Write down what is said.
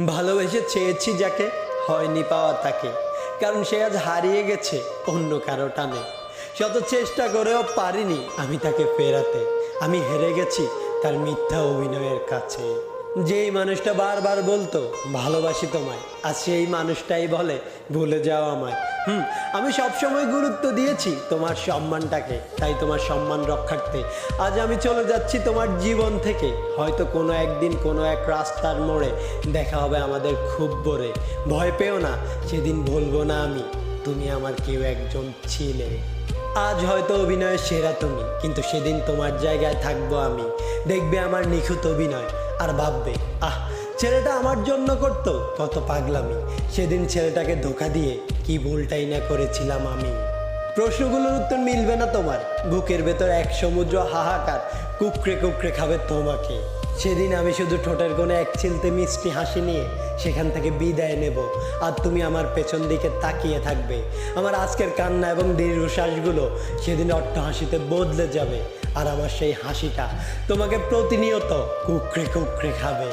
ভালোবেসে চেয়েছি যাকে, হয়নি পাওয়া তাকে, কারণ সে আজ হারিয়ে গেছে অন্য কারো টানে। শত চেষ্টা করেও পারিনি আমি তাকে ফেরাতে, আমি হেরে গেছি তার মিথ্যা অভিনয়ের কাছে। যেই মানুষটা বারবার বলতো ভালোবাসি তোমায়, আর সেই মানুষটাই বলে ভুলে যাও আমায়। আমি সবসময় গুরুত্ব দিয়েছি তোমার সম্মানটাকে, তাই তোমার সম্মান রক্ষার্থে আজ আমি চলে যাচ্ছি তোমার জীবন থেকে। হয়তো কোনো একদিন কোনো এক রাস্তার মোড়ে দেখা হবে আমাদের খুব ভোরে। ভয় পেও না, সেদিন বলবো না আমি তুমি আমার কেউ একজন ছিলে। আজ হয়তো অভিনয়ের সেরা তুমি, কিন্তু সেদিন তোমার জায়গায় থাকবো আমি। দেখবে আমার নিখুঁত অভিনয় আর ভাববে, ছেলেটা আমার জন্য করতো কত পাগলামি। সেদিন ছেলেটাকে ধোঁকা দিয়ে কি ভুলটাই না করেছিলাম আমি। প্রশ্নগুলোর উত্তর মিলবে না তোমার, বুকের ভেতর এক সমুদ্র হাহাকার কুকড়ে কুকড়ে খাবে তোমাকে। সেদিন আমি শুধু ঠোঁটের কোণে এক চিলতে মিষ্টি হাসি নিয়ে সেখান থেকে বিদায় নেব, আর তুমি আমার পেছন দিকে তাকিয়ে থাকবে। আমার আজকের কান্না এবং দীর্ঘশ্বাসগুলো সেদিন অট্টহাসিতে বদলে যাবে, আর আমার সেই হাসিটা তোমাকে প্রতিনিয়ত কুকড়ে কুকড়ে খাবে।